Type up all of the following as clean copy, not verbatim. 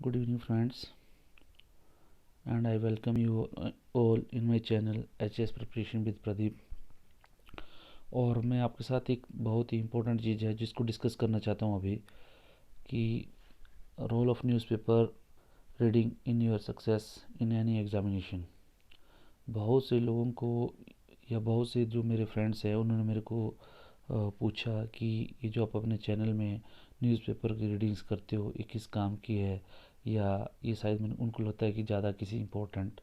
Good evening, friends, and I welcome you all in my channel HS Preparation with Pradeep. और मैं आपके साथ एक बहुत ही इम्पोर्टेंट चीज़ है जिसको डिस्कस करना चाहता हूँ अभी कि role of newspaper reading in your success in any examination. बहुत से लोगों को या बहुत से जो मेरे फ्रेंड्स हैं उन्होंने मेरे को पूछा कि ये जो आप अपने चैनल में न्यूज़पेपर की रीडिंग्स करते हो ये किस काम की है, या ये शायद उनको लगता है कि ज़्यादा किसी इम्पोर्टेंट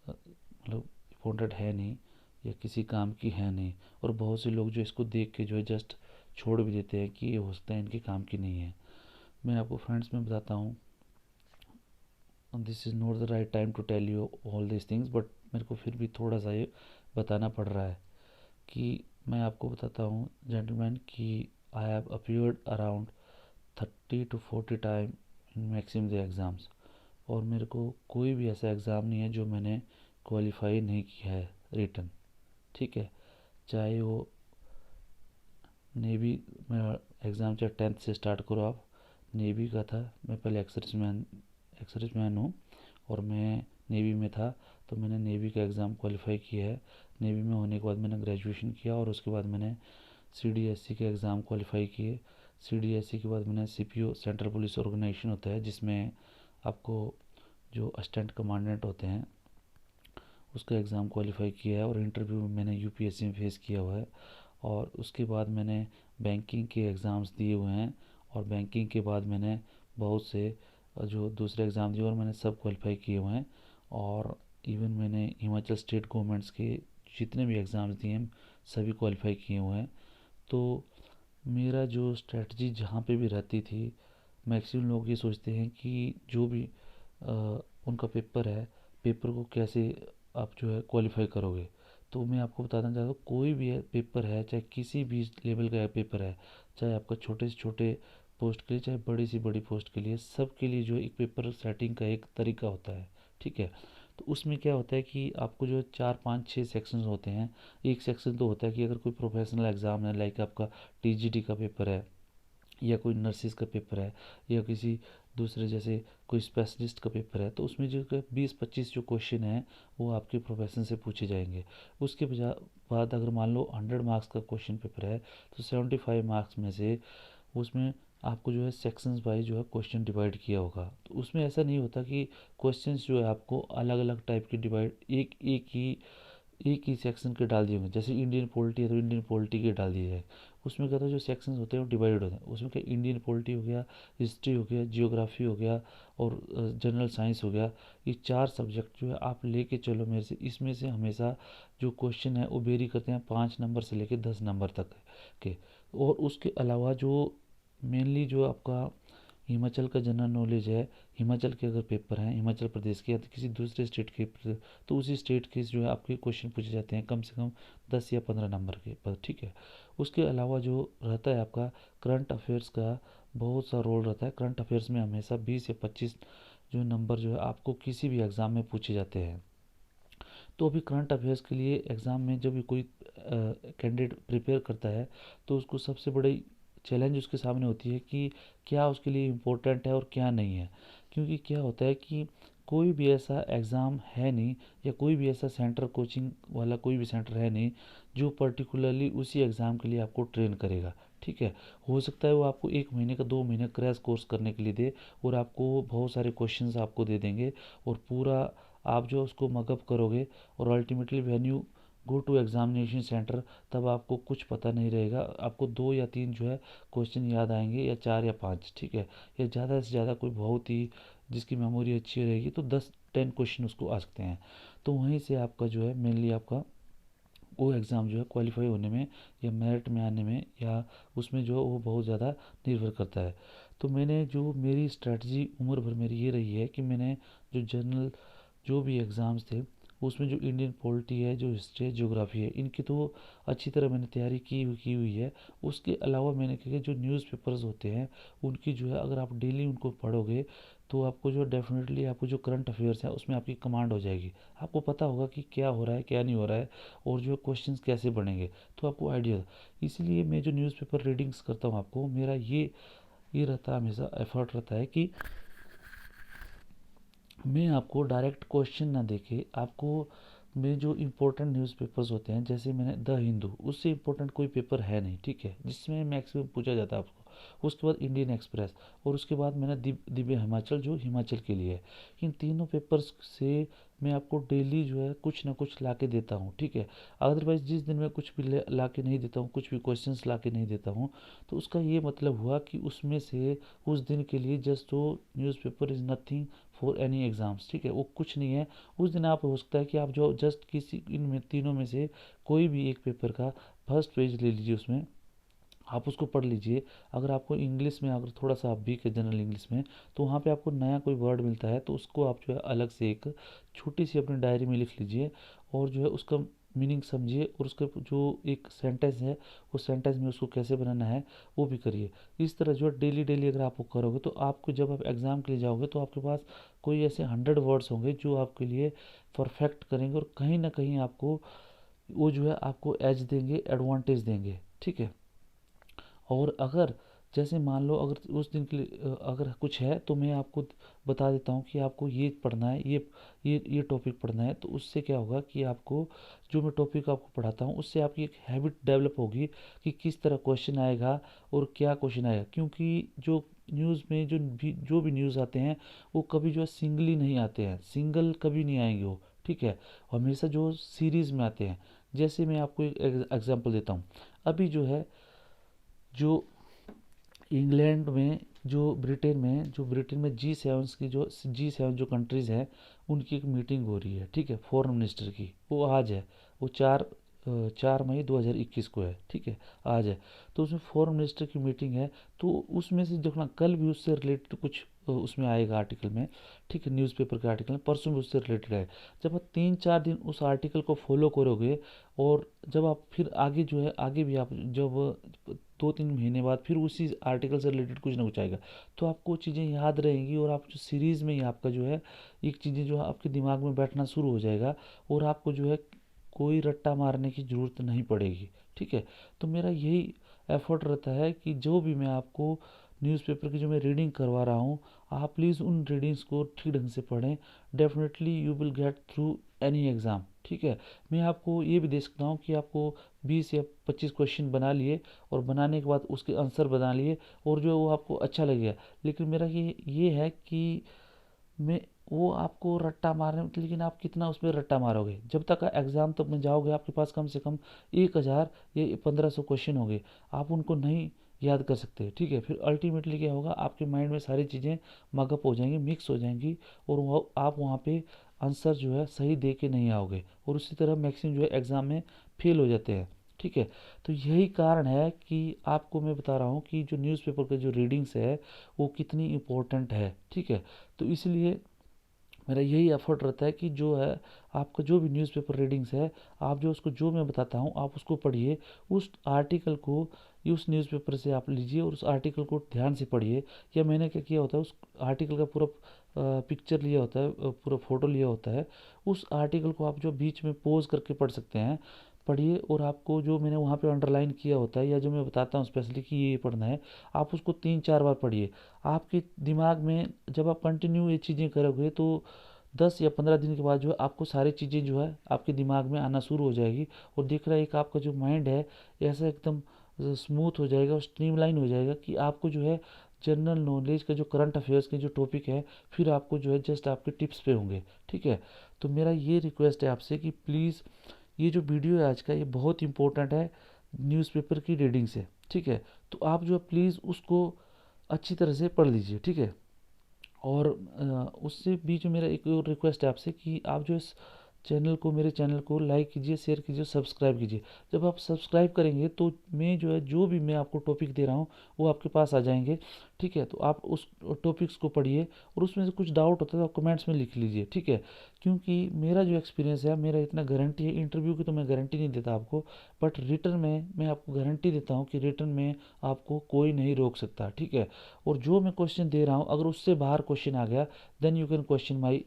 मतलब इम्पोर्टेंट है नहीं या किसी काम की है नहीं। और बहुत से लोग जो इसको देख के जो है जस्ट छोड़ भी देते हैं कि ये हो सकता है इनके काम की नहीं है। मैं आपको फ्रेंड्स में बताता हूँ, this is not the right time to tell you all this things, but मेरे को फिर भी थोड़ा सा ये बताना पड़ रहा है कि मैं आपको बताता हूँ जेंटलमैन कि I have appeared around 30 to 40 time in maximum the exams. और मेरे को कोई भी ऐसा एग्ज़ाम नहीं है जो मैंने क्वालिफाई नहीं किया है रिटन। ठीक है, चाहे वो नेवी में एग्ज़ाम, चाहे 10th से स्टार्ट करो आप। नेवी का था, मैं पहले एक्सर्विसमैन हूँ और मैं नेवी में था, तो मैंने नेवी का एग्ज़ाम क्वालिफाई किया है। नेवी में होने के बाद मैंने ग्रेजुएशन किया और उसके बाद मैंने CDSC के एग्ज़ाम क्वालिफाई किए। CDSC के बाद मैंने CPO सेंट्रल पुलिस ऑर्गेनाइजेशन होता है जिसमें आपको जो असिस्टेंट कमांडेंट होते हैं उसका एग्ज़ाम क्वालिफाई किया है, और इंटरव्यू मैंने UPSC में फेस किया हुआ है। और उसके बाद मैंने बैंकिंग के एग्ज़ाम्स दिए हुए हैं, और बैंकिंग के बाद मैंने बहुत से जो दूसरे एग्ज़ाम दिए और मैंने सब क्वालिफाई किए हुए हैं। और इवन मैंने हिमाचल स्टेट गवर्नमेंट्स के जितने भी एग्ज़ाम्स दिए हैं सभी क्वालिफाई किए हुए हैं। तो मेरा जो स्ट्रेटजी जहाँ पे भी रहती थी, मैक्सिमम लोग ये सोचते हैं कि जो भी अ, उनका पेपर है, पेपर को कैसे आप जो है क्वालिफाई करोगे। तो मैं आपको बताना चाहता हूँ, कोई भी है पेपर है, चाहे किसी भी लेवल का पेपर है, चाहे आपका छोटे से छोटे पोस्ट के लिए, चाहे बड़ी से बड़ी पोस्ट के लिए, सब के लिए जो एक पेपर सेटिंग का एक तरीका होता है। ठीक है, तो उसमें क्या होता है कि आपको जो 4 5 6 सेक्शंस होते हैं। एक सेक्शन तो होता है कि अगर कोई प्रोफेशनल एग्ज़ाम है, लाइक आपका TGT का पेपर है, या कोई नर्सिस का पेपर है, या किसी दूसरे जैसे कोई स्पेशलिस्ट का पेपर है, तो उसमें जो 20 25 जो क्वेश्चन है वो आपके प्रोफेशन से पूछे जाएंगे। उसके बाद अगर मान लो 100 मार्क्स का क्वेश्चन पेपर है, तो 75 मार्क्स में से उसमें आपको जो है सेक्शंस वाइज जो है क्वेश्चन डिवाइड किया होगा। तो उसमें ऐसा नहीं होता कि क्वेश्चंस जो है आपको अलग अलग टाइप के डिवाइड एक ही सेक्शन के डाल दिए होंगे। जैसे इंडियन पॉलिटी है तो इंडियन पॉलिटी के डाल दिए जाए। उसमें क्या था, जो सेक्शंस होते हैं वो डिवाइडेड होते हैं। उसमें क्या, इंडियन पॉलिटी हो गया, हिस्ट्री हो गया, जियोग्राफी हो गया, और जनरल साइंस हो गया। ये 4 सब्जेक्ट जो है आप लेके चलो मेरे से, इसमें से हमेशा जो क्वेश्चन है वो वेरी करते हैं 5 नंबर से लेके 10 नंबर तक के। और उसके अलावा जो मेनली जो आपका हिमाचल का जनरल नॉलेज है, हिमाचल के अगर पेपर हैं हिमाचल प्रदेश के या तो किसी दूसरे स्टेट के, तो उसी स्टेट के जो है आपके क्वेश्चन पूछे जाते हैं कम से कम 10 या 15 नंबर के पर। ठीक है, उसके अलावा जो रहता है आपका करंट अफेयर्स का बहुत सा रोल रहता है। करंट अफेयर्स में हमेशा 20 या 25 जो नंबर जो है आपको किसी भी एग्ज़ाम में पूछे जाते हैं। तो अभी करंट अफेयर्स के लिए एग्ज़ाम में जब भी कोई कैंडिडेट प्रिपेयर करता है, तो उसको सबसे बड़ी चैलेंज उसके सामने होती है कि क्या उसके लिए इम्पोर्टेंट है और क्या नहीं है। क्योंकि क्या होता है कि कोई भी ऐसा एग्ज़ाम है नहीं, या कोई भी ऐसा सेंटर, कोचिंग वाला कोई भी सेंटर है नहीं जो पर्टिकुलरली उसी एग्ज़ाम के लिए आपको ट्रेन करेगा। ठीक है, हो सकता है वो आपको 1 महीने का 2 महीने क्रैश कोर्स करने के लिए दे, और आपको बहुत सारे क्वेश्चंस आपको दे देंगे, और पूरा आप जो उसको मगअप करोगे, और ultimately when you go to examination centre, तब आपको कुछ पता नहीं रहेगा। आपको 2 या 3 जो है क्वेश्चन याद आएंगे, या 4 या 5। ठीक है, या ज़्यादा से ज़्यादा कोई बहुत ही जिसकी मेमोरी अच्छी रहेगी तो 10 10 क्वेश्चन उसको आ सकते हैं। तो वहीं से आपका जो है मेनली आपका वो एग्ज़ाम जो है क्वालिफाई होने में या मेरिट में आने में, या उसमें जो वो बहुत ज़्यादा निर्भर करता है। तो मैंने जो मेरी स्ट्रेटजी उम्र भर मेरी ये रही है कि मैंने जो जनरल जो भी एग्ज़ाम्स थे उसमें जो इंडियन पॉलिटी है, जो हिस्ट्री है, ज्योग्राफी है, इनकी तो अच्छी तरह मैंने तैयारी की हुई है। उसके अलावा मैंने क्या किया, जो न्यूज़पेपर्स होते हैं उनकी जो है अगर आप डेली उनको पढ़ोगे, तो आपको जो डेफिनेटली आपको जो करंट अफेयर्स है उसमें आपकी कमांड हो जाएगी। आपको पता होगा कि क्या हो रहा है क्या नहीं हो रहा है, और जो क्वेश्चंस कैसे बनेंगे, तो आपको आइडिया। इसीलिए मैं जो न्यूज़पेपर रीडिंग्स करता हूँ, आपको मेरा ये रहता है, हमेशा एफर्ट रहता है कि मैं आपको डायरेक्ट क्वेश्चन ना देके आपको में जो इम्पोर्टेंट न्यूज़पेपर्स होते हैं, जैसे मैंने द हिंदू, उससे इम्पोर्टेंट कोई पेपर है नहीं, ठीक है, जिसमें मैक्सिमम पूछा जाता है आपको। उसके बाद इंडियन एक्सप्रेस, और उसके बाद मैंने दिव्य हिमाचल, जो हिमाचल के लिए है। इन तीनों पेपर्स से मैं आपको डेली जो है कुछ ना कुछ ला के देता हूँ, ठीक है। अदरवाइज जिस दिन मैं कुछ भी ला के नहीं देता हूँ, कुछ भी क्वेश्चंस ला के नहीं देता हूँ, तो उसका ये मतलब हुआ कि उसमें से उस दिन के लिए जस्ट वो newspaper is nothing for any exams, ठीक है, वो कुछ नहीं है। उस दिन आप हो सकता है कि आप जो जस्ट किसी इन में तीनों में से कोई भी एक पेपर का फर्स्ट पेज ले लीजिए, उसमें आप उसको पढ़ लीजिए। अगर आपको इंग्लिश में अगर थोड़ा सा आप वीक है जनरल इंग्लिश में, तो वहाँ पे आपको नया कोई वर्ड मिलता है, तो उसको आप जो है अलग से एक छोटी सी अपनी डायरी में लिख लीजिए, और जो है उसका मीनिंग समझिए, और उसका जो एक सेंटेंस है, उस सेंटेंस में उसको कैसे बनाना है वो भी करिए। इस तरह जो है डेली डेली अगर आप वो करोगे, तो आपको जब आप एग्ज़ाम के लिए जाओगे तो आपके पास कोई ऐसे 100 वर्ड्स होंगे जो आपके लिए परफेक्ट करेंगे, और कहीं ना कहीं आपको वो जो है आपको एज देंगे, एडवांटेज देंगे, ठीक है। और अगर जैसे मान लो अगर उस दिन के लिए अगर कुछ है, तो मैं आपको बता देता हूँ कि आपको ये पढ़ना है, ये टॉपिक पढ़ना है, तो उससे क्या होगा कि आपको जो मैं टॉपिक आपको पढ़ाता हूँ उससे आपकी एक हैबिट डेवलप होगी कि किस तरह क्वेश्चन आएगा और क्या क्वेश्चन आएगा। क्योंकि जो न्यूज़ में जो भी न्यूज़ आते हैं, वो कभी जो है सिंगली नहीं आते हैं, सिंगल कभी नहीं आएंगे वो, ठीक है, हमेशा जो सीरीज़ में आते हैं। जैसे मैं आपको एक एग्जांपल देता हूँ। अभी जो है, जो इंग्लैंड में, जो ब्रिटेन में G7 की, जो G7 जो कंट्रीज़ हैं, उनकी एक मीटिंग हो रही है, ठीक है, फॉरेन मिनिस्टर की। वो आज है, वो 4 मई 2021 को है, ठीक है, आज है। तो उसमें फॉरेन मिनिस्टर की मीटिंग है। तो उसमें से देखना, कल भी उससे रिलेटेड कुछ उसमें आएगा आर्टिकल में, ठीक है, न्यूज़पेपर के आर्टिकल में, परसों भी उससे रिलेटेड है। जब आप 3-4 दिन उस आर्टिकल को फॉलो करोगे, और जब आप फिर आगे जो है, आगे भी आप जब 2-3 महीने बाद फिर उसी आर्टिकल से रिलेटेड कुछ ना कुछ आएगा, तो आपको चीज़ें याद रहेंगी, और आप जो सीरीज़ में ही आपका जो है एक चीज़ें जो है आपके दिमाग में बैठना शुरू हो जाएगा, और आपको जो है कोई रट्टा मारने की ज़रूरत नहीं पड़ेगी, ठीक है। तो मेरा यही एफर्ट रहता है कि जो भी मैं आपको न्यूज़पेपर की जो मैं रीडिंग करवा रहा हूँ, आप प्लीज़ उन रीडिंग्स को ठीक ढंग से पढ़ें। Definitely you will get through any exam, ठीक है। मैं आपको ये भी दे सकता हूँ कि आपको 20 या 25 क्वेश्चन बना लिए, और बनाने के बाद उसके आंसर बना लिए, और जो वो आपको अच्छा लगेगा। लेकिन मेरा ये है कि मैं वो आपको रट्टा मारने में, लेकिन आप कितना उसमें रट्टा मारोगे, जब तक एग्ज़ाम तक में जाओगे आपके पास कम से कम 1000 या 1500 क्वेश्चन होंगे, आप उनको नहीं याद कर सकते, ठीक है। फिर अल्टीमेटली क्या होगा, आपके माइंड में सारी चीज़ें मगअप हो जाएंगी, मिक्स हो जाएंगी, और वो आप वहाँ पे आंसर जो है सही दे के नहीं आओगे, और उसी तरह मैक्सिमम जो है एग्ज़ाम में फेल हो जाते हैं, ठीक है। तो यही कारण है कि आपको मैं बता रहा हूँ कि जो न्यूज़पेपर के जो रीडिंग्स है वो कितनी इम्पोर्टेंट है, ठीक है। तो इसलिए मेरा यही एफर्ट रहता है कि जो है आपका जो भी न्यूज़पेपर रीडिंग्स है, आप जो उसको जो मैं बताता हूँ आप उसको पढ़िए, उस आर्टिकल को उस न्यूज़पेपर से आप लीजिए, और उस आर्टिकल को ध्यान से पढ़िए। या मैंने क्या किया होता है, उस आर्टिकल का पूरा पिक्चर लिया होता है, पूरा फोटो लिया होता है। उस आर्टिकल को आप जो बीच में पोज करके पढ़ सकते हैं, पढ़िए, और आपको जो मैंने वहाँ पे अंडरलाइन किया होता है, या जो मैं बताता हूँ स्पेशली कि ये पढ़ना है, आप उसको 3-4 बार पढ़िए। आपके दिमाग में जब आप कंटिन्यू ये चीज़ें करोगे, तो 10 या 15 दिन के बाद जो है आपको सारी चीज़ें जो है आपके दिमाग में आना शुरू हो जाएगी, और देख रहा है एक आपका जो माइंड है ऐसा एकदम स्मूथ हो जाएगा और स्ट्रीमलाइन हो जाएगा कि आपको जो है जनरल नॉलेज का जो करंट अफेयर्स के जो टॉपिक है, फिर आपको जो है जस्ट आपके टिप्स पे होंगे, ठीक है। तो मेरा ये रिक्वेस्ट है आपसे कि प्लीज़ ये जो वीडियो है आज का, ये बहुत इंपॉर्टेंट है न्यूज़पेपर की रीडिंग से, ठीक है। तो आप जो है प्लीज़ उसको अच्छी तरह से पढ़ लीजिए, ठीक है। और उससे बीच में मेरा एक और रिक्वेस्ट है आपसे कि आप जो इस चैनल को, मेरे चैनल को लाइक कीजिए, शेयर कीजिए, सब्सक्राइब कीजिए। जब आप सब्सक्राइब करेंगे तो मैं जो है जो भी मैं आपको टॉपिक दे रहा हूँ वो आपके पास आ जाएंगे, ठीक है। तो आप उस टॉपिक्स को पढ़िए, और उसमें से कुछ डाउट होता है तो आप कमेंट्स में लिख लीजिए, ठीक है। क्योंकि मेरा जो एक्सपीरियंस है, मेरा इतना गारंटी है, इंटरव्यू की तो मैं गारंटी नहीं देता आपको, बट रिटर्न में मैं आपको गारंटी देता हूँ कि रिटर्न में आपको कोई नहीं रोक सकता, ठीक है। और जो मैं क्वेश्चन दे रहा हूँ, अगर उससे बाहर क्वेश्चन आ गया, then you can question my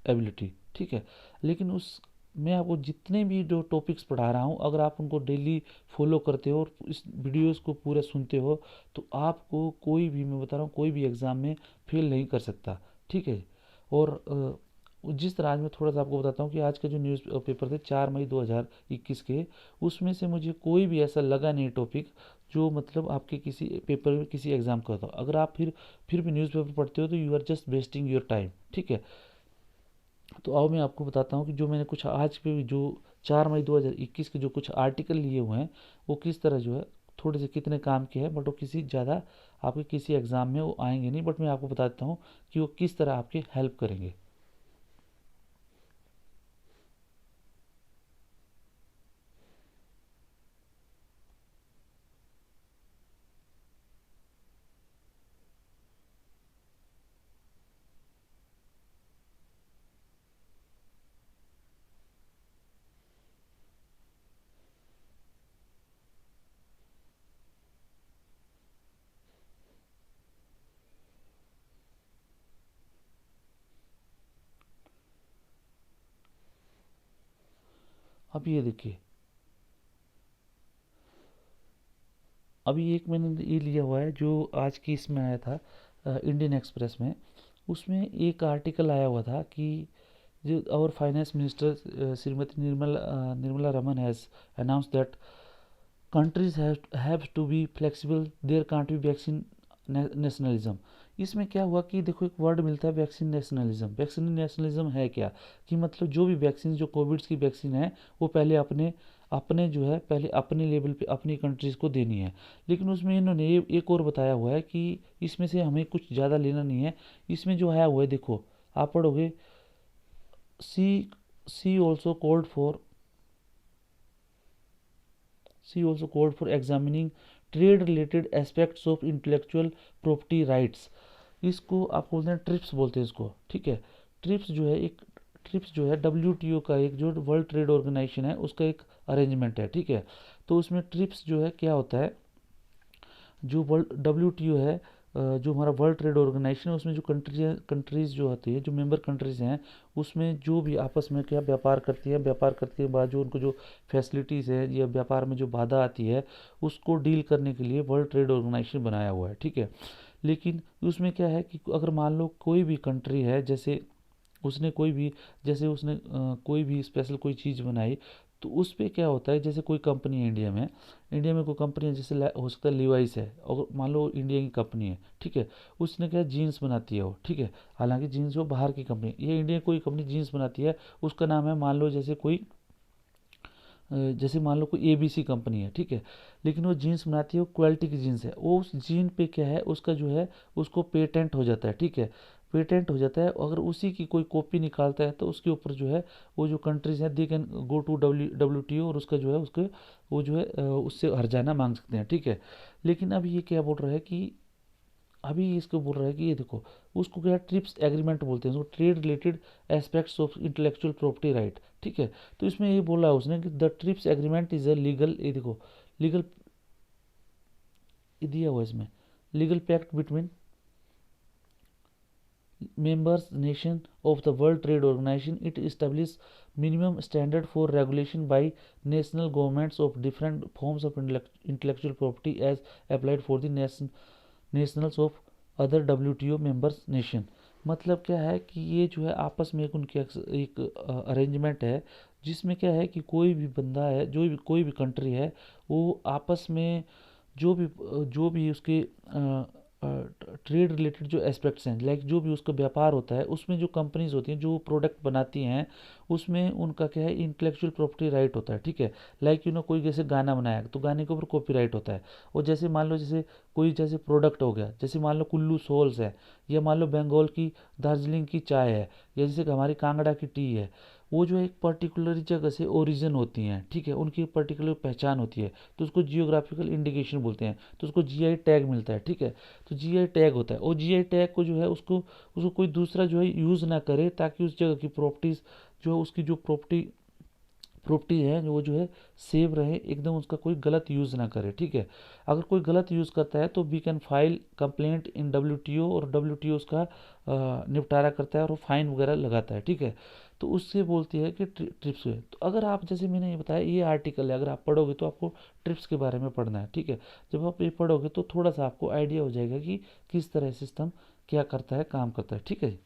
ability, ठीक है। लेकिन उस मैं आपको जितने भी जो टॉपिक्स पढ़ा रहा हूँ, अगर आप उनको डेली फॉलो करते हो और इस वीडियोस को पूरा सुनते हो, तो आपको कोई भी, मैं बता रहा हूँ, कोई भी एग्ज़ाम में फेल नहीं कर सकता, ठीक है। और जिस तरह आज मैं थोड़ा सा आपको बताता हूँ कि आज के जो न्यूज़ पेपर थे 4 मई 2021 के, उसमें से मुझे कोई भी ऐसा लगा नहीं टॉपिक जो मतलब आपके किसी पेपर में किसी एग्जाम का होता हो। अगर आप फिर भी न्यूज़पेपर पढ़ते हो तो you are just wasting your time, ठीक है। तो आओ मैं आपको बताता हूँ कि जो मैंने कुछ आज पे जो 4 मई 2021 के जो कुछ आर्टिकल लिए हुए हैं वो किस तरह जो है थोड़े से कितने काम के हैं, बट वो किसी ज़्यादा आपके किसी एग्ज़ाम में वो आएंगे नहीं, बट मैं आपको बताता हूँ कि वो किस तरह आपके हेल्प करेंगे। अब ये देखिए, अभी एक मैंने ये लिया हुआ है जो आज की इसमें आया था इंडियन एक्सप्रेस में। उसमें एक आर्टिकल आया हुआ था कि जो our finance minister Shrimati Nirmala Raman has announced that countries have to be flexible, there can't be vaccine nationalism. इसमें क्या हुआ कि देखो एक वर्ड मिलता है वैक्सीन नेशनलिज्म। वैक्सीन नेशनलिज्म है क्या, कि मतलब जो भी वैक्सीन जो कोविड की वैक्सीन है वो पहले अपने अपने जो है पहले अपने लेवल पे अपनी कंट्रीज़ को देनी है। लेकिन उसमें इन्होंने ये एक और बताया हुआ है कि इसमें से हमें कुछ ज़्यादा लेना नहीं है। इसमें जो आया हुआ है देखो, आप पढ़ोगे, she she also called for She also called for examining trade related aspects of intellectual property rights। इसको आप बोलते हैं ट्रिप्स बोलते हैं इसको, ठीक है। ट्रिप्स जो है डब्ल्यू का एक जो वर्ल्ड ट्रेड ऑर्गेनाइजेशन है उसका एक अरेंजमेंट है, ठीक है। तो उसमें ट्रिप्स जो है क्या होता है, जो वर्ल्ड डब्ल्यू है जो हमारा वर्ल्ड ट्रेड ऑर्गेनाइजेशन है, उसमें जो कंट्रीज जो होती है जो मेंबर कंट्रीज हैं, उसमें जो भी आपस में क्या व्यापार करती है, व्यापार करने के बाद जो उनको जो फैसिलिटीज़ है या व्यापार में जो बाधा आती है उसको डील करने के लिए वर्ल्ड ट्रेड ऑर्गेनाइजेशन बनाया हुआ है, ठीक है। लेकिन उसमें क्या है कि अगर मान लो कोई भी कंट्री है, जैसे उसने कोई भी जैसे उसने कोई भी स्पेशल कोई चीज़ बनाई, तो उस पे क्या होता है, जैसे कोई कंपनी है इंडिया में कोई कंपनी है, जैसे हो सकता है लिवाइस है, और मान लो इंडिया की कंपनी है, ठीक है। उसने क्या जीन्स बनाती है वो, ठीक है। हालांकि जीन्स वो बाहर की कंपनी है, ये इंडिया कोई कंपनी जीन्स बनाती है, उसका नाम है मान लो जैसे मान लो कोई एबीसी कंपनी है, ठीक है। लेकिन वो जीन्स बनाती है, वो क्वालिटी की जीन्स है, वो उस जीन पे क्या है उसका जो है उसको पेटेंट हो जाता है, ठीक है। पेटेंट हो जाता है, अगर उसी की कोई कॉपी निकालता है तो उसके ऊपर जो है वो जो कंट्रीज हैं they can go to W और उसका जो है उसके वो जो है उससे हर्जाना मांग सकते हैं, ठीक है। लेकिन अब ये क्या बोल रहा है कि अभी इसको बोल रहा है कि ये देखो, उसको क्या ट्रिप्स एग्रीमेंट बोलते हैं, उसको trade related aspects of intellectual property right, ठीक है। तो इसमें ये बोला है उसने कि the TRIPS agreement is a legal, ये देखो लीगल दिया हुआ है इसमें, legal pact between members nation of the World Trade Organization. It establishes minimum standard for regulation by national governments of different forms of intellectual property as applied for the nationals of other WTO members nation. मतलब क्या है कि ये जो है आपस में एक उनकी एक अरेंजमेंट है, जिसमें क्या है कि कोई भी बंदा है, जो भी कोई भी कंट्री है, वो आपस में जो भी उसके ट्रेड रिलेटेड जो एस्पेक्ट्स हैं, लाइक जो भी उसका व्यापार होता है उसमें जो कंपनीज होती हैं जो प्रोडक्ट बनाती हैं, उसमें उनका क्या है इंटेलेक्चुअल प्रॉपर्टी राइट होता है, ठीक है। लाइक कोई जैसे गाना बनाया तो गाने के ऊपर कॉपीराइट होता है। और जैसे मान लो जैसे कोई जैसे प्रोडक्ट हो गया, जैसे मान लो कुल्लू सोल्स है, या मान लो बंगाल की दार्जिलिंग की चाय है, या जैसे कि हमारी कांगड़ा की टी है, वो जो एक पर्टिकुलर जगह से ओरिजिन होती हैं, ठीक है, उनकी पर्टिकुलर पहचान होती है, तो उसको जियोग्राफिकल इंडिकेशन बोलते हैं, तो उसको जीआई टैग मिलता है, ठीक है। तो जीआई टैग होता है, और जीआई टैग को जो है उसको उसको कोई दूसरा जो है यूज़ ना करे, ताकि उस जगह की प्रॉपर्टीज़ जो है उसकी जो प्रॉपर्टी है वो जो है सेव रहे, एकदम उसका कोई गलत यूज़ ना करे, ठीक है। अगर कोई गलत यूज़ करता है तो we can file complaint in WTO, और डब्ल्यूटीओ उसका निपटारा करता है और वो फाइन वगैरह लगाता है, ठीक है। तो उससे बोलती है कि ट्रिप्स हुए। तो अगर आप जैसे मैंने ये बताया ये आर्टिकल है, अगर आप पढ़ोगे तो आपको ट्रिप्स के बारे में पढ़ना है, ठीक है। जब आप ये पढ़ोगे तो थोड़ा सा आपको आइडिया हो जाएगा कि किस तरह सिस्टम क्या करता है, काम करता है, ठीक है।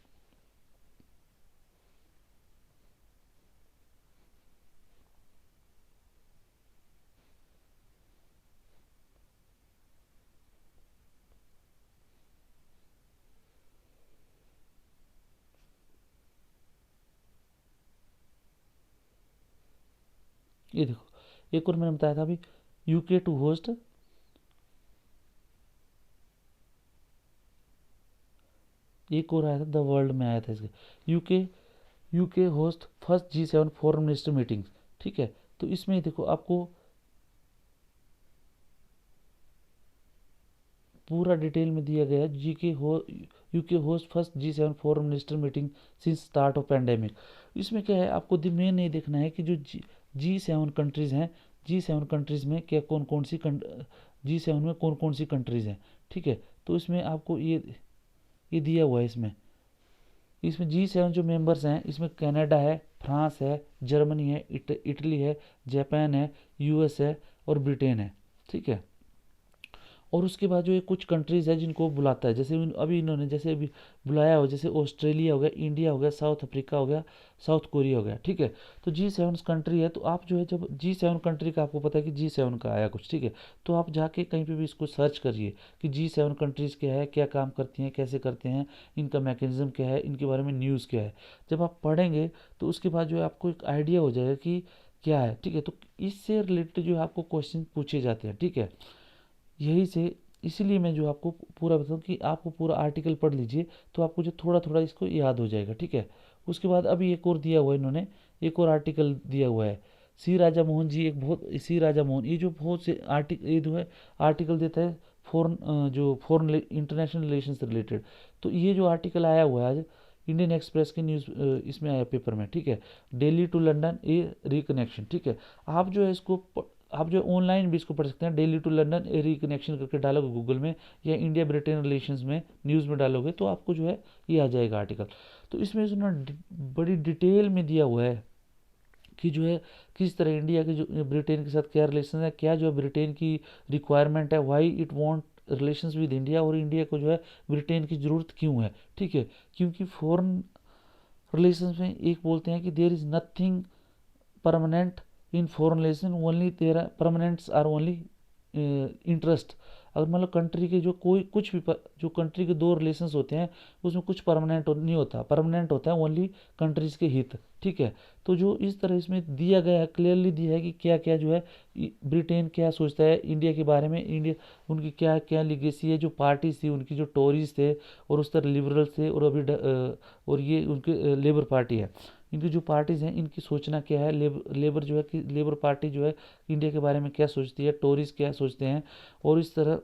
ये देखो एक और मैंने बताया था अभी, यूके टू होस्ट, एक और आया था द वर्ल्ड में आया था इसके, UK UK host first G7 foreign minister meeting. ठीक है, तो इसमें देखो आपको पूरा डिटेल में दिया गया है, UK host first G7 foreign minister meeting since start of pandemic. इसमें क्या है, आपको मेन नहीं देखना है कि जो G7 कंट्रीज़ हैं, G7 कंट्रीज़ में क्या कौन कौन सी G7 में कौन कौन सी कंट्रीज़ हैं। ठीक है, तो इसमें आपको ये दिया हुआ है। इसमें G7 जो मेंबर्स हैं, इसमें कनाडा है, फ्रांस है, जर्मनी है, इटली है, जापान है, यूएस है और ब्रिटेन है। ठीक है, और उसके बाद जो ये कुछ कंट्रीज़ है जिनको बुलाता है, जैसे अभी इन्होंने जैसे अभी बुलाया हो, जैसे ऑस्ट्रेलिया हो गया, इंडिया हो गया, साउथ अफ्रीका हो गया, साउथ कोरिया हो गया। ठीक है, तो G7 कंट्री है, तो आप जो है जब G7 कंट्री का आपको पता है कि G7 का आया कुछ, ठीक है, तो आप जाके कहीं पे भी इसको सर्च करिए कि G7 कंट्रीज़ क्या है, क्या काम करती हैं, कैसे करते हैं, इनका मैकेनिज्म क्या है, इनके बारे में न्यूज़ क्या है। जब आप पढ़ेंगे तो उसके बाद जो है आपको एक आइडिया हो जाएगा कि क्या है। ठीक है, तो इससे रिलेटेड जो है आपको क्वेश्चन पूछे जाते हैं। ठीक है, यही से इसीलिए मैं जो आपको पूरा बताऊँ कि आपको पूरा आर्टिकल पढ़ लीजिए, तो आपको जो थोड़ा थोड़ा इसको याद हो जाएगा। ठीक है, उसके बाद अभी एक और दिया हुआ है इन्होंने, एक और आर्टिकल दिया हुआ है। सी राजा मोहन जी, एक बहुत सी राजा मोहन, ये जो बहुत से ये जो है आर्टिकल देता है फॉरन इंटरनेशनल रिलेशन से रिलेटेड। तो ये जो आर्टिकल आया हुआ है आज इंडियन एक्सप्रेस के न्यूज़ इसमें आया पेपर में। ठीक है, Delhi to London a reconnection. ठीक है, आप जो है इसको आप जो ऑनलाइन भी इसको पढ़ सकते हैं, Delhi to London a reconnection करके डालोगे गूगल में या इंडिया ब्रिटेन रिलेशंस में न्यूज़ में डालोगे तो आपको जो है ये आ जाएगा आर्टिकल। तो इसमें बड़ी डिटेल में दिया हुआ है कि जो है किस तरह इंडिया के जो ब्रिटेन के साथ क्या रिलेशन है, क्या जो है ब्रिटेन की रिक्वायरमेंट है, why it want relations with India, और इंडिया को जो है ब्रिटेन की ज़रूरत क्यों है। ठीक है, क्योंकि फॉरेन रिलेशंस में एक बोलते हैं कि there is nothing permanent in foreign relation, only तेरा परमानेंट्स आर ओनली इंटरेस्ट। अगर मतलब कंट्री के जो कोई कुछ भी जो कंट्री के दो रिलेशंस होते हैं उसमें कुछ परमानेंट नहीं होता, परमानेंट होता है ओनली कंट्रीज़ के हित। ठीक है, तो जो इस तरह इसमें दिया गया है, क्लियरली दिया है कि क्या क्या जो है ब्रिटेन क्या सोचता है इंडिया के बारे में, इंडिया उनकी क्या क्या लिगेसी है, जो पार्टीज थी उनकी, जो टोरीज थे और उस तरह लिबरल्स थे, और अभी और ये उनके लेबर पार्टी है, इनकी जो पार्टीज़ हैं इनकी सोचना क्या है, लेबर जो है कि लेबर पार्टी जो है इंडिया के बारे में क्या सोचती है, टोरीज क्या सोचते हैं, और इस तरह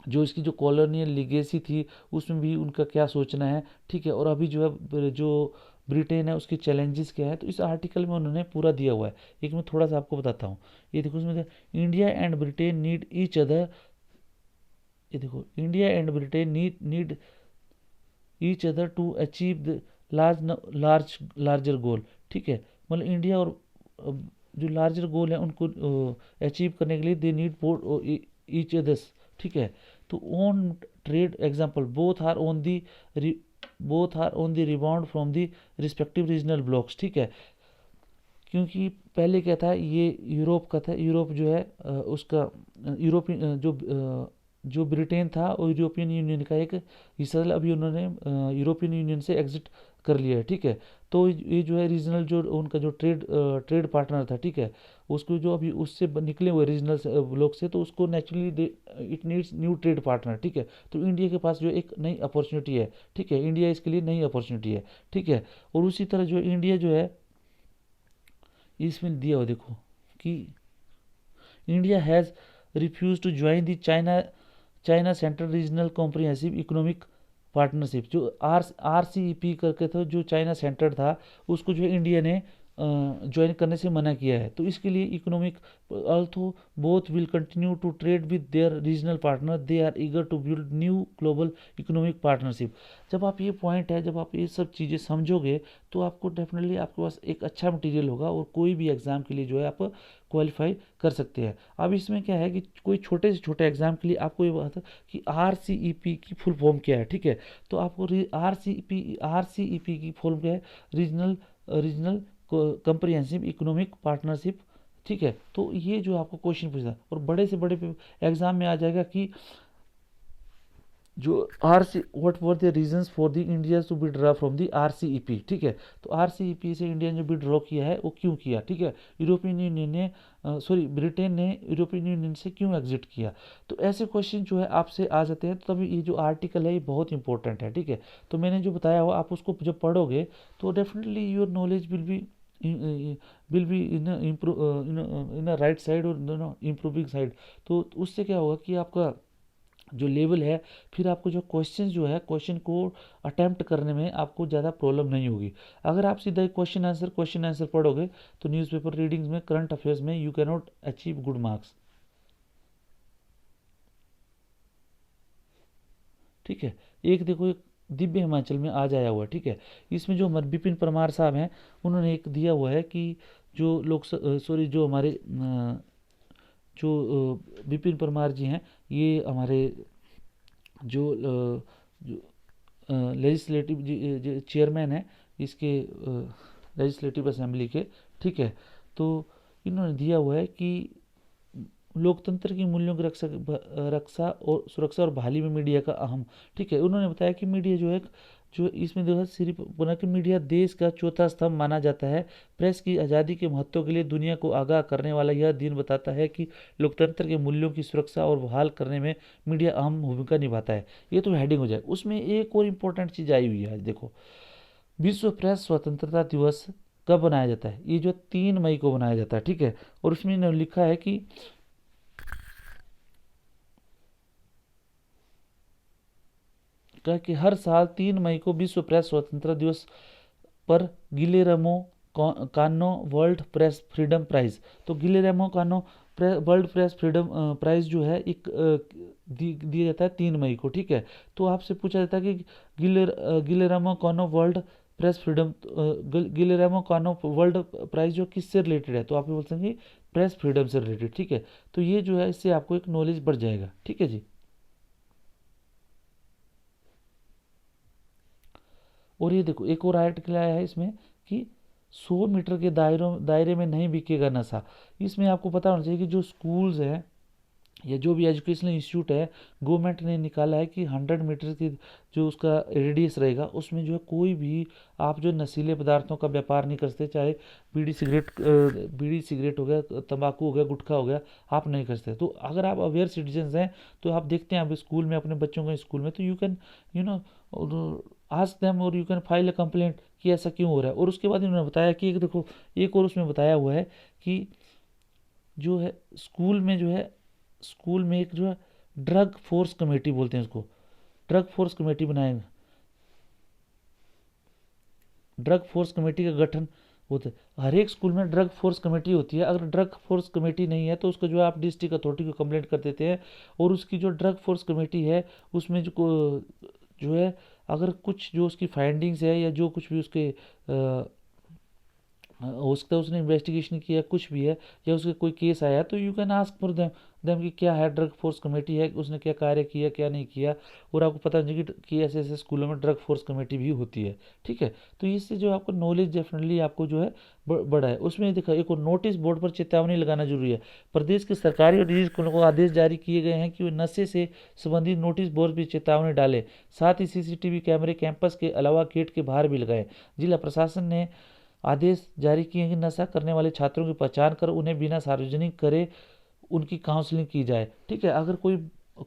जो इसकी जो कॉलोनियल लिगेसी थी उसमें भी उनका क्या सोचना है। ठीक है, और अभी जो है जो ब्रिटेन है उसके चैलेंजेस क्या है, तो इस आर्टिकल में उन्होंने पूरा दिया हुआ है। एक मैं थोड़ा सा आपको बताता हूँ, ये देखो इसमें India and Britain need each other, ये देखो India and Britain need each other to achieve the larger goal. ठीक है, मतलब इंडिया और जो लार्जर गोल है उनको अचीव करने के लिए दे नीड ईच अदर्स। ठीक है, तो on trade example both are on the rebound from the respective regional blocks. ठीक है, क्योंकि पहले क्या था, ये यूरोप का था, यूरोप जो है उसका यूरोपियन जो ब्रिटेन था और यूरोपियन यूनियन का एक हिस्सा था, अभी उन्होंने यूरोपियन यूनियन से एग्जिट कर लिया है। ठीक है, तो ये जो है रीजनल जो उनका जो ट्रेड पार्टनर था, ठीक है, उसको जो अभी उससे निकले हुए रीजनल ब्लॉक से, तो उसको naturally it needs new trade partner. ठीक है, तो इंडिया के पास जो एक नई अपॉर्चुनिटी है। ठीक है, इंडिया इसके लिए नई अपॉर्चुनिटी है। ठीक है, और उसी तरह जो इंडिया जो है इसमें दिया हुआ देखो कि India has refuse to join the China central regional comprehensive economic partnership. जो आर सी ई पी करके था, जो चाइना सेंटर था, उसको जो है इंडिया ने ज्वाइन करने से मना किया है। तो इसके लिए economic although both will continue to trade with their regional partner, they are eager to build new global economic partnership. जब आप ये पॉइंट है, जब आप ये सब चीज़ें समझोगे तो आपको डेफिनेटली आपके पास एक अच्छा मटेरियल होगा और कोई भी एग्ज़ाम के लिए जो है आप क्वालिफाई कर सकते हैं। अब इसमें क्या है कि कोई छोटे से छोटे एग्जाम के लिए आपको ये बात है कि आर सी ई पी की फुल फॉर्म क्या है। ठीक है, तो आपको आर सी ई पी की फुल क्या है, रीजनल कंप्रिहेंसिव इकोनॉमिक पार्टनरशिप। ठीक है, तो ये जो आपको क्वेश्चन पूछता है और बड़े से बड़े एग्जाम में आ जाएगा कि जो R C what were the reasons for the India to withdraw from the RCEP, ठीक है। तो RCEP से इंडिया ने जो विड्रॉ किया है वो क्यों किया, ठीक है। यूरोपियन यूनियन ने सॉरी ब्रिटेन ने यूरोपियन यूनियन से क्यों एग्जिट किया। तो ऐसे क्वेश्चन जो है आपसे आ जाते हैं, तो तभी ये जो आर्टिकल है ये बहुत इंपॉर्टेंट है, ठीक है। तो मैंने जो बताया हुआ आप उसको जब पढ़ोगे तो definitely your knowledge will be in a right side और इम्प्रूविंग साइड। तो उससे क्या होगा कि आपका जो लेवल है, फिर आपको जो क्वेश्चन जो है क्वेश्चन को अटेम्प्ट करने में आपको ज़्यादा प्रॉब्लम नहीं होगी। अगर आप सीधा क्वेश्चन आंसर पढ़ोगे तो न्यूज़पेपर रीडिंग्स में, करंट अफेयर्स में you can not achieve good marks, ठीक है। एक देखो, एक दिव्य हिमाचल में आज आया हुआ है, ठीक है। इसमें जो हमारे विपिन परमार साहब हैं उन्होंने एक दिया हुआ है कि जो लोग सॉरी जो हमारे विपिन परमार जी हैं, ये हमारे जो लेजिस्लेटिव चेयरमैन है इसके लेजिस्लेटिव असेंबली के, ठीक है। तो इन्होंने दिया हुआ है कि लोकतंत्र की मूल्यों की रक्षा और सुरक्षा और बहाली में मीडिया का अहम, ठीक है। उन्होंने बताया कि मीडिया जो है, जो इसमें देखा सिर्फ बना कि मीडिया देश का चौथा स्तंभ माना जाता है। प्रेस की आज़ादी के महत्व के लिए दुनिया को आगाह करने वाला यह दिन बताता है कि लोकतंत्र के मूल्यों की सुरक्षा और बहाल करने में मीडिया अहम भूमिका निभाता है। ये तो हेडिंग हो जाए। उसमें एक और इम्पोर्टेंट चीज़ आई हुई है, आज देखो, विश्व प्रेस स्वतंत्रता दिवस कब बनाया जाता है। ये जो 3 मई को बनाया जाता है, ठीक है। और उसमें इन्होंने लिखा है कि हर साल 3 मई को विश्व प्रेस स्वतंत्रता दिवस पर गिलेरमो कानो वर्ल्ड प्रेस फ्रीडम प्राइज, तो गिलेरमो कानो वर्ल्ड प्रेस फ्रीडम प्राइज जो है एक दिया जाता है 3 मई को, ठीक है। तो आपसे पूछा जाता है कि गिलेरमो कानो वर्ल्ड प्रेस फ्रीडम गिलेरमो कानो वर्ल्ड प्राइज जो किससे रिलेटेड है, तो आप बोल सकेंगे प्रेस फ्रीडम से रिलेटेड, ठीक है। तो ये जो है इससे आपको एक नॉलेज बढ़ जाएगा, ठीक है जी। और ये देखो एक और आर्टिकल आया है इसमें कि 100 मीटर के दायरे में नहीं बिकेगा नशा। इसमें आपको पता होना चाहिए कि जो स्कूल्स हैं या जो भी एजुकेशनल इंस्टीट्यूट है, गवर्नमेंट ने निकाला है कि 100 मीटर की जो उसका रेडियस रहेगा उसमें जो है कोई भी आप जो नशीले पदार्थों का व्यापार नहीं कर सकते, चाहे बीड़ी सिगरेट हो गया, तंबाकू हो गया, गुटखा हो गया, आप नहीं कर सकते। तो अगर आप अवेयर सिटीजन हैं तो आप देखते हैं आप स्कूल में अपने बच्चों को स्कूल में, तो you can you know ask them और you can file a complaint कि ऐसा क्यों हो रहा है। और उसके बाद इन्होंने बताया कि एक देखो एक और उसमें बताया हुआ है कि जो है स्कूल में एक जो है ड्रग फोर्स कमेटी बोलते हैं उसको, ड्रग फोर्स कमेटी बनाएंगे, ड्रग फोर्स कमेटी का गठन होता है। हर एक स्कूल में ड्रग फोर्स कमेटी होती है। अगर ड्रग फोर्स कमेटी नहीं है तो उसको जो है आप डिस्ट्रिक्ट अथॉरिटी को कंप्लेंट कर देते हैं। और उसकी जो ड्रग फोर्स कमेटी है उसमें जो है अगर कुछ जो उसकी फाइंडिंग्स है या जो कुछ भी उसके हो सकता है उसने इन्वेस्टिगेशन किया कुछ भी है या उसके कोई केस आया, तो you can ask for them them कि क्या है ड्रग फोर्स कमेटी है, उसने क्या कार्य किया क्या नहीं किया। और आपको पता नहीं कि ऐसे ऐसे स्कूलों में ड्रग फोर्स कमेटी भी होती है, ठीक है। तो इससे जो आपको नॉलेज डेफिनेटली आपको जो है बढ़ा है। उसमें देखा एक और नोटिस बोर्ड पर चेतावनी लगाना जरूरी है। प्रदेश के सरकारी और निजी स्कूलों को आदेश जारी किए गए हैं कि वे नशे से संबंधित नोटिस बोर्ड पर चेतावनी डालें। साथ ही CCTV कैमरे कैंपस के अलावा गेट के बाहर भी लगाएं। जिला प्रशासन ने आदेश जारी किए हैं कि नशा करने वाले छात्रों की पहचान कर उन्हें बिना सार्वजनिक करे उनकी काउंसलिंग की जाए, ठीक है। अगर कोई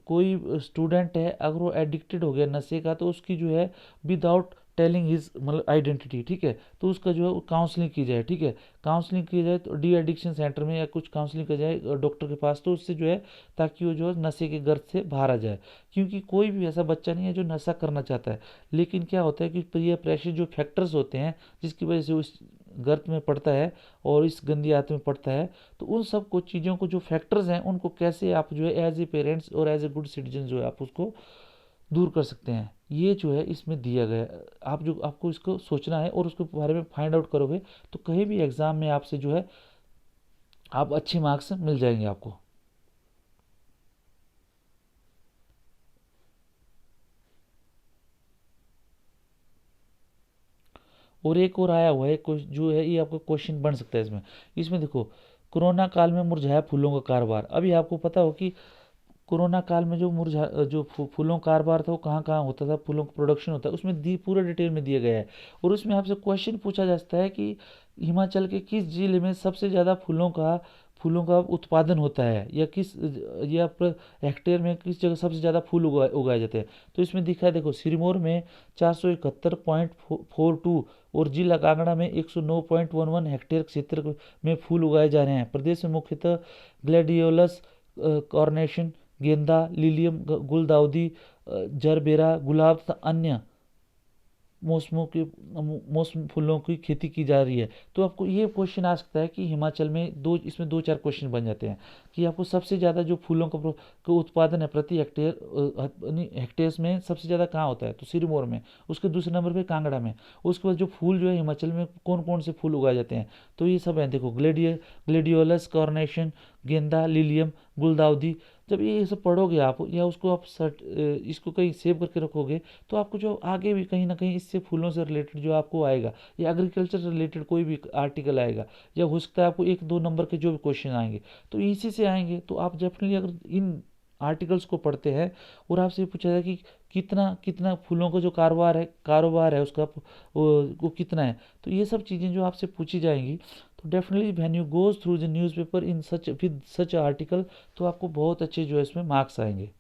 कोई स्टूडेंट है अगर वो एडिक्टेड हो गया नशे का, तो उसकी जो है विदाउट टेलिंग हिज मतलब आइडेंटिटी, ठीक है, तो उसका जो है काउंसलिंग की जाए, ठीक है। काउंसलिंग की जाए तो डी एडिक्शन सेंटर में या कुछ काउंसलिंग की जाए डॉक्टर के पास, तो उससे जो है ताकि वो जो है नशे के गर्त से बाहर आ जाए। क्योंकि कोई भी ऐसा बच्चा नहीं है जो नशा करना चाहता है, लेकिन क्या होता है कि प्रिय प्रेशर जो फैक्टर्स होते हैं जिसकी वजह से वो इस गर्त में पड़ता है और इस गंदी आदत में पड़ता है, तो उन सब कुछ चीज़ों को जो फैक्टर्स हैं उनको कैसे आप जो है एज ए पेरेंट्स और एज ए गुड सिटीजन जो है आप उसको दूर कर सकते हैं, ये जो है इसमें दिया गया है। आप जो आपको इसको सोचना है और उसके बारे में फाइंड आउट करोगे तो कहीं भी एग्ज़ाम में आपसे जो है आप अच्छे मार्क्स मिल जाएंगे आपको। और एक और आया हुआ है जो है ये आपका क्वेश्चन बन सकता है इसमें। इसमें देखो कोरोना काल में मुरझाया फूलों का कारोबार। अभी आपको पता हो कि कोरोना काल में जो जो फूलों का कारोबार था वो कहाँ कहाँ होता था, फूलों का प्रोडक्शन होता है, उसमें पूरा डिटेल में दिया गया है। और उसमें आपसे क्वेश्चन पूछा जा सकता है कि हिमाचल के किस जिले में सबसे ज़्यादा फूलों का उत्पादन होता है, या या हेक्टेयर में किस जगह सबसे ज़्यादा फूल उगाए जाते हैं। तो इसमें दिखा है, देखो सिरमौर में 471.42 और जिला कांगड़ा में 109.11 हेक्टेयर क्षेत्र में फूल उगाए जा रहे हैं। प्रदेश में मुख्यतः ग्लैडियोलस, कॉर्नेशन, गेंदा, लिलियम, गुलदाउदी, जरबेरा, गुलाब तथा अन्य मौसमों के मौसम फूलों की खेती की जा रही है। तो आपको ये क्वेश्चन आ सकता है कि हिमाचल में इसमें दो चार क्वेश्चन बन जाते हैं कि आपको सबसे ज़्यादा जो फूलों का उत्पादन है प्रति हेक्टेयर में सबसे ज़्यादा कहाँ होता है, तो सिरमौर में। उसके दूसरे नंबर पे कांगड़ा में। उसके बाद जो फूल जो है हिमाचल में कौन कौन से फूल उगाए जाते हैं, तो ये सब है, देखो ग्लेडियोलस, कॉर्नेशन, गेंदा, लिलियम, गुलदाउदी। जब ये सब पढ़ोगे आप, या उसको आप इसको कहीं सेव करके रखोगे, तो आपको जो आगे भी कहीं ना कहीं इससे फूलों से रिलेटेड जो आपको आएगा, या एग्रीकल्चर से रिलेटेड कोई भी आर्टिकल आएगा, या हो सकता है आपको 1-2 नंबर के जो भी क्वेश्चन आएंगे तो इसी से आएंगे। तो आप डेफिनेटली अगर इन आर्टिकल्स को पढ़ते हैं और आपसे पूछा जाए कि कितना कितना फूलों का जो कारोबार है उसका वो कितना है, तो ये सब चीज़ें जो आपसे पूछी जाएंगी, तो definitely when you goes through the newspaper in such with such article, तो आपको बहुत अच्छे जो है इसमें मार्क्स आएंगे।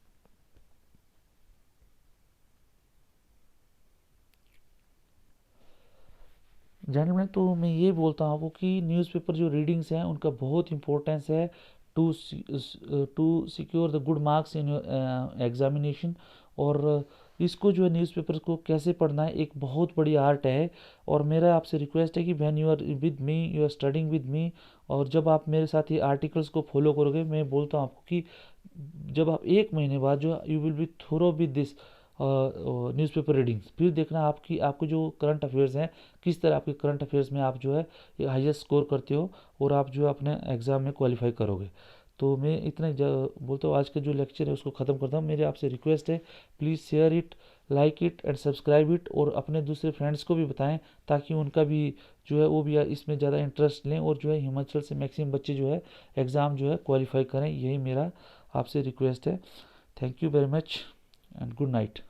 जेंटलमैन, तो मैं ये बोलता हूँ आपको कि न्यूज़पेपर जो रीडिंग्स हैं उनका बहुत इंपॉर्टेंस है to to secure the good marks in your examination. और इसको जो है न्यूज़पेपर को कैसे पढ़ना है एक बहुत बड़ी आर्ट है। और मेरा आपसे रिक्वेस्ट है कि when you are with me, you are studying with me, और जब आप मेरे साथ ये आर्टिकल्स को फॉलो करोगे, मैं बोलता हूँ आपको कि जब आप 1 महीने बाद जो you will be thorough with this newspaper readings, फिर देखना आपको जो करंट अफेयर्स हैं, किस तरह आपके करंट अफेयर्स में आप जो है हाईएस्ट स्कोर करते हो, और आप जो है अपने एग्ज़ाम में क्वालिफाई करोगे। तो मैं इतना ही बोलता हूँ, आज का जो लेक्चर है उसको ख़त्म करता हूँ। मेरे आपसे रिक्वेस्ट है, please share it, like it and subscribe it, और अपने दूसरे फ्रेंड्स को भी बताएं ताकि उनका भी जो है वो भी इसमें ज़्यादा इंटरेस्ट लें, और जो है हिमाचल से मैक्सिमम बच्चे जो है एग्ज़ाम जो है क्वालिफाई करें। यही मेरा आपसे रिक्वेस्ट है। Thank you very much and good night.